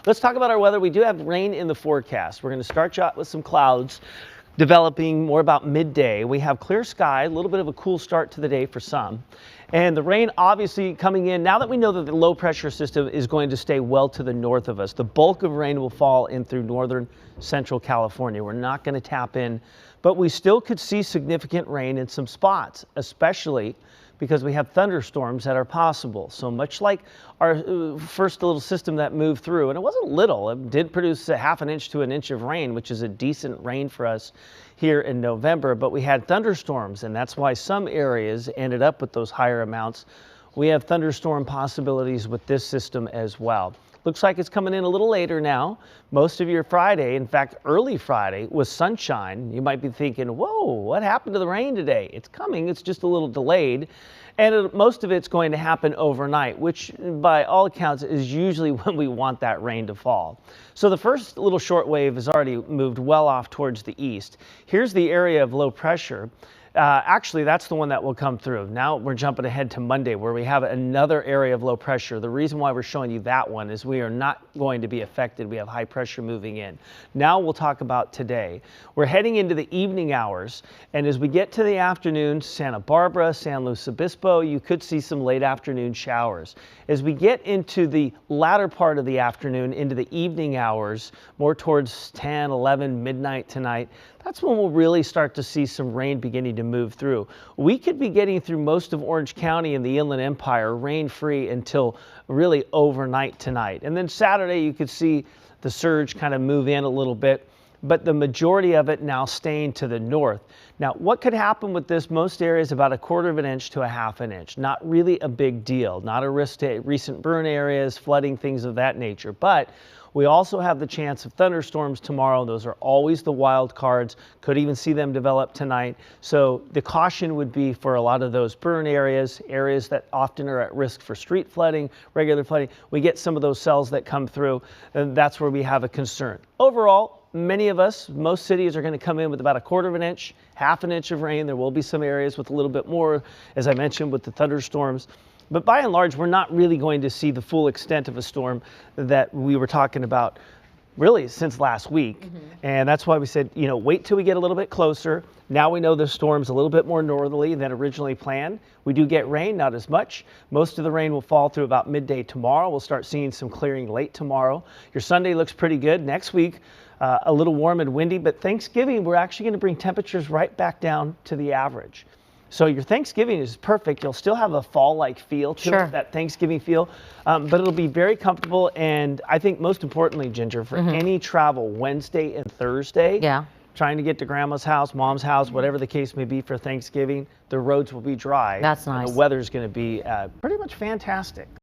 Let's talk about our weather. We do have rain in the forecast. We're going to start you out with some clouds developing more about midday. We have clear sky, a little bit of a cool start to the day for some. And the rain obviously coming in now that we know that the low pressure system is going to stay well to the north of us. The bulk of rain will fall in through northern central California. We're not going to tap in, but we still could see significant rain in some spots, especially because we have thunderstorms that are possible. So much like our first little system that moved through, and it wasn't little, it did produce a ½ inch to an inch of rain, which is a decent rain for us here in November, but we had thunderstorms, and that's why some areas ended up with those higher amounts. We have thunderstorm possibilities with this system as well. Looks like it's coming in a little later now. Most of your Friday, in fact, early Friday, was sunshine. You might be thinking, whoa, what happened to the rain today? It's coming, it's just a little delayed. And most of it's going to happen overnight, which by all accounts is usually when we want that rain to fall. So the first little short wave has already moved well off towards the east. Here's the area of low pressure. Actually, that's the one that will come through. Now we're jumping ahead to Monday where we have another area of low pressure. The reason why we're showing you that one is we are not going to be affected. We have high pressure moving in. Now we'll talk about today. We're heading into the evening hours, and as we get to the afternoon, Santa Barbara, San Luis Obispo, you could see some late afternoon showers. As we get into the latter part of the afternoon, into the evening hours, more towards 10, 11, midnight tonight, that's when we'll really start to see some rain beginning to move through. We could be getting through most of Orange County and the Inland Empire rain-free until really overnight tonight. And then Saturday you could see the surge kind of move in a little bit, but the majority of it now staying to the north. Now, what could happen with this? Most areas about 1/4 inch to 1/2 inch. Not really a big deal. Not a risk to recent burn areas, flooding, things of that nature. But we also have the chance of thunderstorms tomorrow. Those are always the wild cards. Could even see them develop tonight. So the caution would be for a lot of those burn areas, areas that often are at risk for street flooding, regular flooding. We get some of those cells that come through, and that's where we have a concern. Overall, many of us, most cities are going to come in with about 1/4 inch, 1/2 inch of rain. There will be some areas with a little bit more, as I mentioned, with the thunderstorms. But by and large, we're not really going to see the full extent of a storm that we were talking about really since last week. And that's why we said, you know, wait till we get a little bit closer. Now we know the storm's a little bit more northerly than originally planned. We do get rain, not as much. Most of the rain will fall through about midday tomorrow. We'll start seeing some clearing late tomorrow. Your Sunday looks pretty good. Next week, a little warm and windy, but Thanksgiving, we're actually going to bring temperatures right back down to the average. So your Thanksgiving is perfect. You'll still have a fall-like feel to it, that Thanksgiving feel, but it'll be very comfortable. And I think most importantly, Ginger, for any travel Wednesday and Thursday, trying to get to grandma's house, mom's house, whatever the case may be for Thanksgiving, the roads will be dry. That's nice. And the weather's going to be pretty much fantastic.